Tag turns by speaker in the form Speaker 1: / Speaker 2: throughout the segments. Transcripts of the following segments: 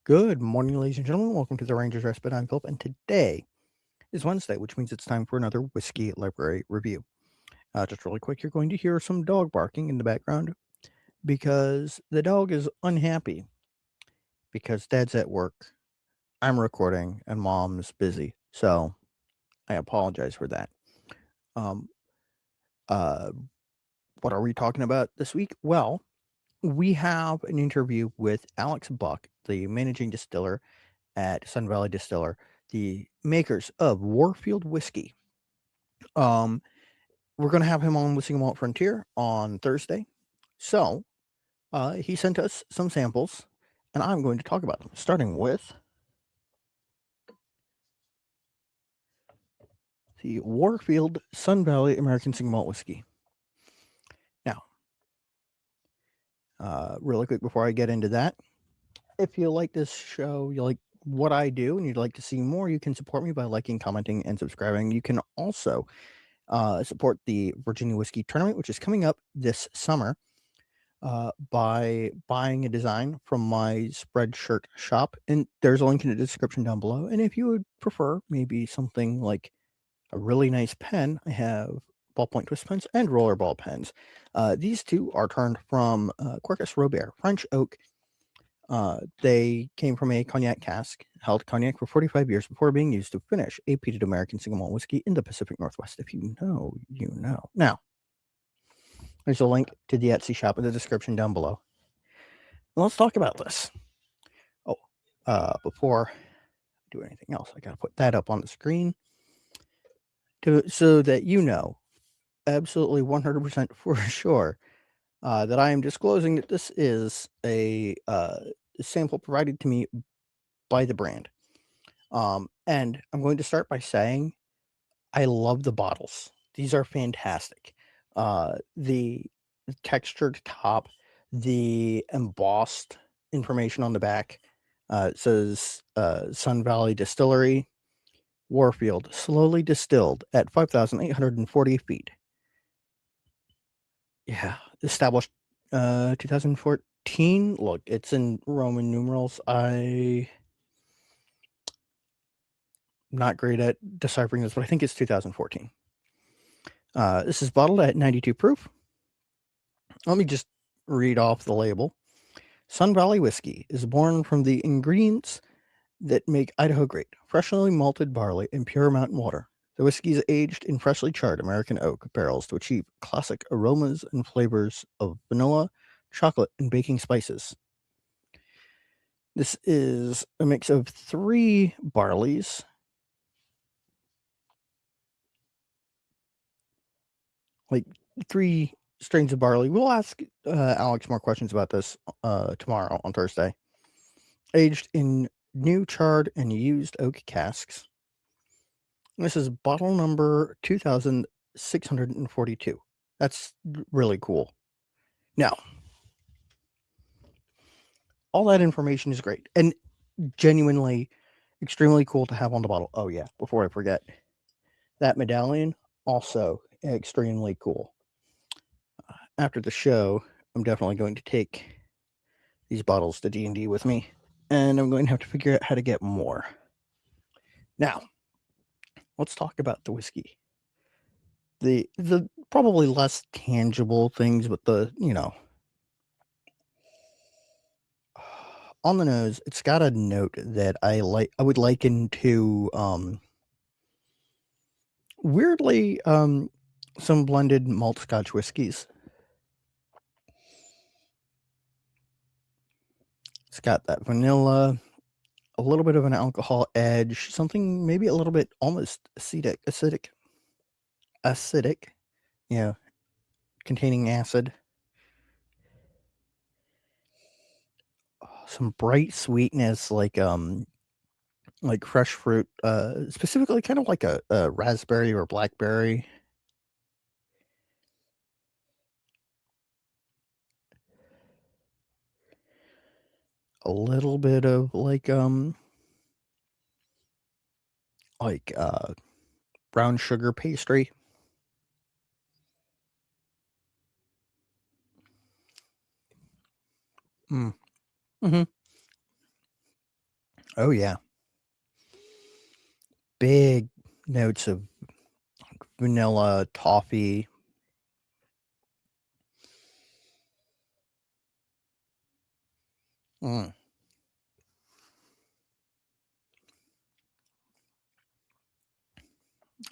Speaker 1: Good morning, ladies and gentlemen. Welcome to the Rangers Respite. I'm Philip, and today is Wednesday, which means it's time for another Whiskey Library review. Just really quick, you're going to hear some dog barking in the background because the dog is unhappy because Dad's at work, I'm recording, and Mom's busy. So I apologize for that. Um, uh, what are we talking about this week? Well, we have an interview with Alex Buck, the managing distiller at Sun Valley Distiller, the makers of Warfield whiskey. Um, we're going to have him on with Single Malt Frontier on Thursday. So he sent us some samples, and I'm going to talk about them, starting with the Warfield Sun Valley American Single Malt Whiskey. Now, really quick before I get into that, if you like this show, you like what I do, and you'd like to see more, you can support me by liking, commenting, and subscribing. You can also support the Virginia Whiskey Tournament, which is coming up this summer, by buying a design from my Spreadshirt shop. And there's a link in the description down below. And if you would prefer maybe something like a really nice pen, I have ballpoint twist pens and rollerball pens. These two are turned from Quercus Robert, French oak. They came from a cognac cask, held cognac for 45 years before being used to finish a peated American single malt whiskey in the Pacific Northwest. If you know, you know. Now, there's a link to the Etsy shop in the description down below. Let's talk about this. Oh, before I do anything else, I got to put that up on the screen so that you know absolutely 100% for sure that I am disclosing that this is a sample provided to me by the brand. And I'm going to start by saying I love the bottles. These are fantastic. The textured top, the embossed information on the back. It says Sun Valley Distillery, Warfield, slowly distilled at 5,840 feet. Yeah, established 2014. Look, it's in Roman numerals. I'm not great at deciphering this, but I think it's 2014. This is bottled at 92 proof. Let me just read off the label. Sun Valley Whiskey is born from the ingredients that make Idaho great: freshly malted barley and pure mountain water. The whiskey is aged in freshly charred American oak barrels to achieve classic aromas and flavors of vanilla, chocolate, and baking spices. This is a mix of 3 barleys, like 3 strains of barley. We'll ask Alex more questions about this tomorrow on Thursday. Aged in new charred and used oak casks. This is bottle number 2642. That's really cool. Now, all that information is great and genuinely extremely cool to have on the bottle. Oh, yeah, before I forget, that medallion, also extremely cool. After the show, I'm definitely going to take these bottles to D&D with me, and I'm going to have to figure out how to get more. Now, let's talk about the whiskey. The probably less tangible things, but on the nose, it's got a note that I would liken to weirdly some blended malt Scotch whiskeys. It's got that vanilla, a little bit of an alcohol edge, something maybe a little bit almost acidic, yeah, containing acid. Some bright sweetness, like fresh fruit, specifically kind of like a raspberry or blackberry. A little bit of like brown sugar pastry. Mm. Hmm. Oh yeah, big notes of vanilla, toffee. Mm.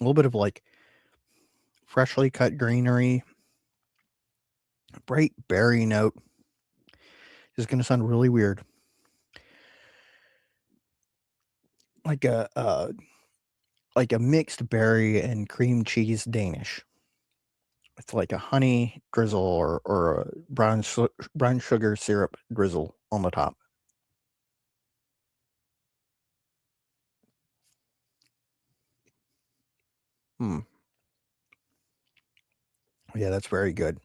Speaker 1: A little bit of like freshly cut greenery, bright berry note. This is going to sound really weird. Like a mixed berry and cream cheese Danish. It's like a honey drizzle or a brown sugar syrup drizzle on the top. Hmm. Yeah, that's very good.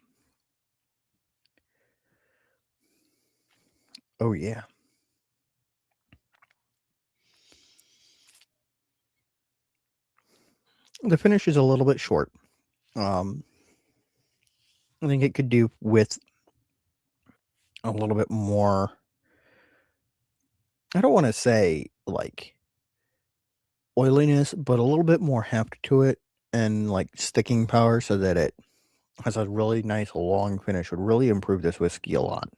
Speaker 1: Oh yeah. The finish is a little bit short. Um, I think it could do with a little bit more. I don't want to say like oiliness, but a little bit more heft to it and like sticking power so that it has a really nice long finish would really improve this whiskey a lot.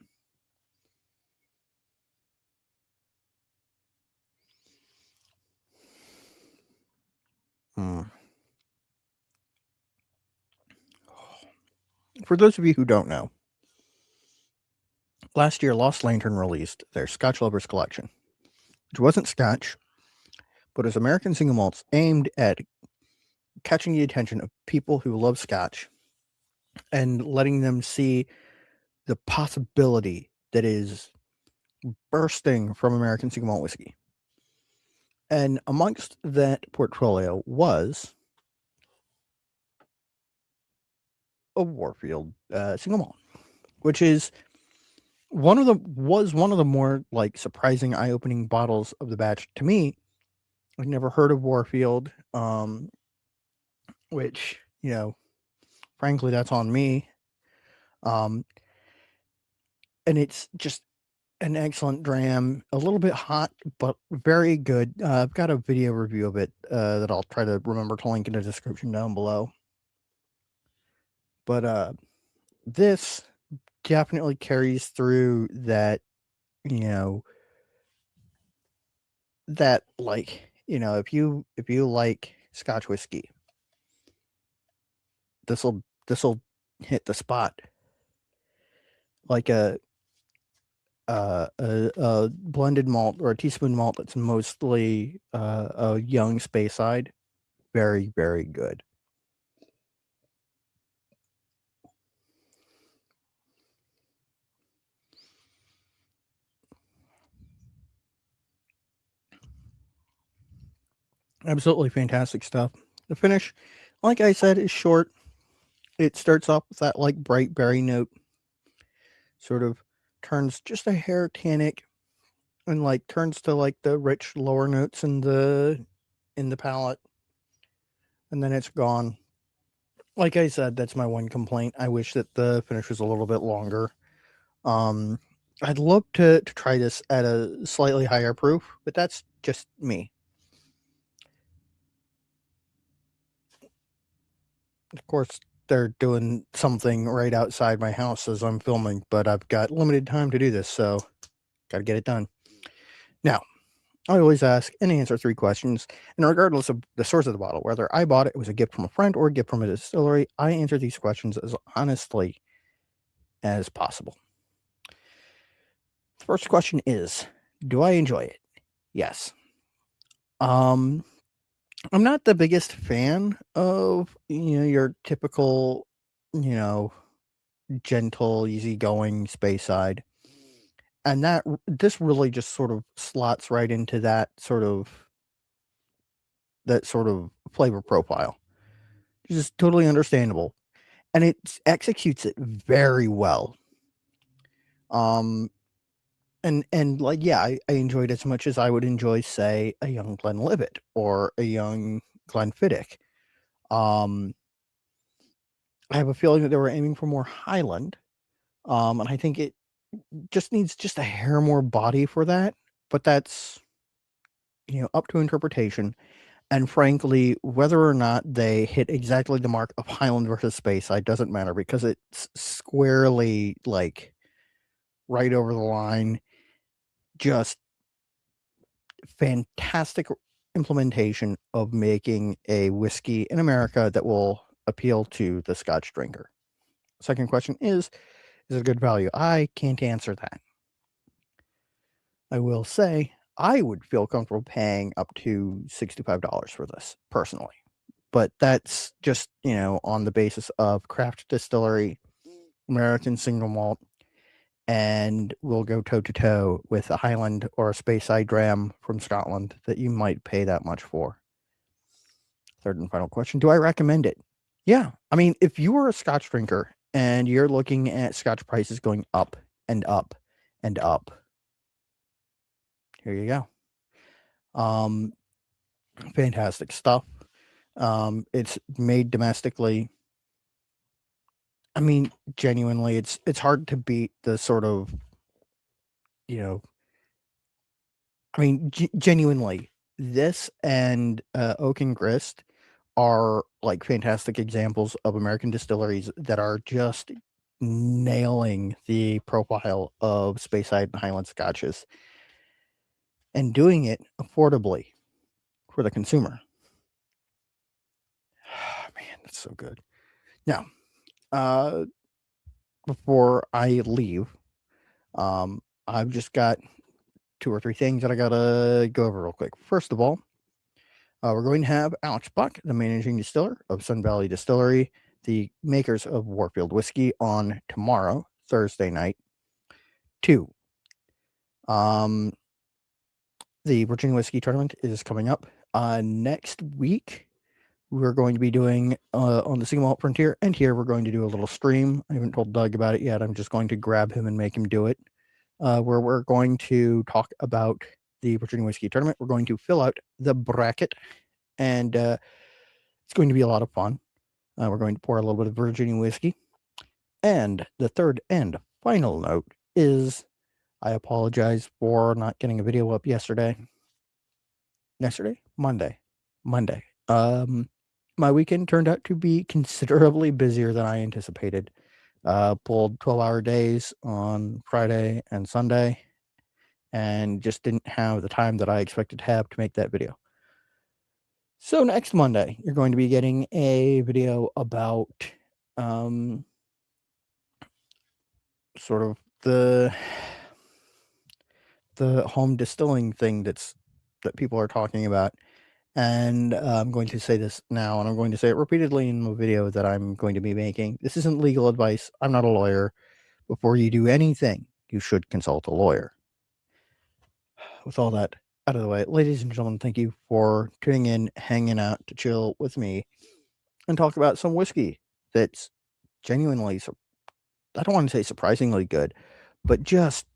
Speaker 1: Mm. For those of you who don't know, last year Lost Lantern released their Scotch Lovers collection, which wasn't Scotch, but is American single malts aimed at catching the attention of people who love Scotch and letting them see the possibility that is bursting from American single malt whiskey. And amongst that portfolio was a Warfield single malt, which is one of the more like surprising, eye-opening bottles of the batch to me. I've never heard of Warfield, which frankly, that's on me. Um, and it's just an excellent dram, a little bit hot, but very good. I've got a video review of it that I'll try to remember to link in the description down below. But this definitely carries through that, you know, that like, if you like Scotch whiskey, this'll hit the spot. Like a blended malt or a teaspoon malt that's mostly a young Speyside. Very, very good. Absolutely fantastic stuff. The finish, like I said, is short. It starts off with that like bright berry note, sort of turns just a hair tannic, and like turns to like the rich lower notes in the palate, and then it's gone. Like I said, that's my one complaint. I wish that the finish was a little bit longer. Um, I'd love to try this at a slightly higher proof, but that's just me. Of course, they're doing something right outside my house as I'm filming, but I've got limited time to do this, so gotta get it done. Now, I always ask and answer 3 questions, and regardless of the source of the bottle, whether I bought it, it was a gift from a friend, or a gift from a distillery, I answer these questions as honestly as possible. First question is, do I enjoy it? Yes. Um, I'm not the biggest fan of, your typical, you know, gentle, easygoing Speyside, and this really just sort of slots right into that sort of flavor profile. It's just totally understandable, and it executes it very well. Um, and like, yeah, I enjoyed it as much as I would enjoy, say, a young Glenlivet or a young Glenfiddich. Um, I have a feeling that they were aiming for more Highland, and I think it just needs just a hair more body for that, but that's up to interpretation. And frankly, whether or not they hit exactly the mark of Highland versus Speyside doesn't matter because it's squarely like right over the line. Just fantastic implementation of making a whiskey in America that will appeal to the Scotch drinker. Second question is it good value? I can't answer that. I will say I would feel comfortable paying up to $65 for this personally. But that's just, on the basis of craft distillery, American single malt, and we'll go toe to toe with a Highland or a Speyside dram from Scotland that you might pay that much for. Third and final question, do I recommend it? Yeah. I mean, if you are a Scotch drinker and you're looking at Scotch prices going up and up and up, here you go. Fantastic stuff. It's made domestically. I mean, genuinely, it's hard to beat the sort of, I mean, genuinely, this and Oak and Grist are like fantastic examples of American distilleries that are just nailing the profile of Speyside and Highland Scotches and doing it affordably for the consumer. Man, that's so good. Now, before I leave, I've just got 2 or 3 things that I gotta go over real quick. First of all, we're going to have Alex Buck, the managing distiller of Sun Valley Distillery, the makers of Warfield whiskey, on tomorrow, Thursday night. 2, the Virginia Whiskey Tournament is coming up. Next week, we're going to be doing on the Single Malt Frontier, and here we're going to do a little stream. I haven't told Doug about it yet. I'm just going to grab him and make him do it, where we're going to talk about the Virginia Whiskey Tournament. We're going to fill out the bracket, and it's going to be a lot of fun. We're going to pour a little bit of Virginia whiskey. And the third and final note is I apologize for not getting a video up yesterday. Monday. My weekend turned out to be considerably busier than I anticipated. Pulled 12-hour days on Friday and Sunday and just didn't have the time that I expected to have to make that video. So next Monday, you're going to be getting a video about sort of the home distilling thing that people are talking about. And I'm going to say this now, and I'm going to say it repeatedly in the video that I'm going to be making. This isn't legal advice. I'm not a lawyer. Before you do anything, you should consult a lawyer. With all that out of the way, ladies and gentlemen, thank you for tuning in, hanging out to chill with me and talk about some whiskey that's genuinely, I don't want to say surprisingly good, but just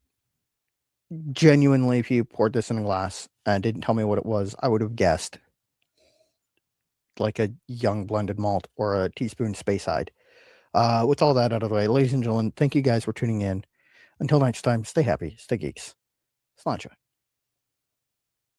Speaker 1: genuinely, if you poured this in a glass and didn't tell me what it was, I would have guessed like a young blended malt or a teaspoon Speyside. With all that out of the way, ladies and gentlemen, thank you guys for tuning in. Until next time, stay happy, stay geeks. Sláinte.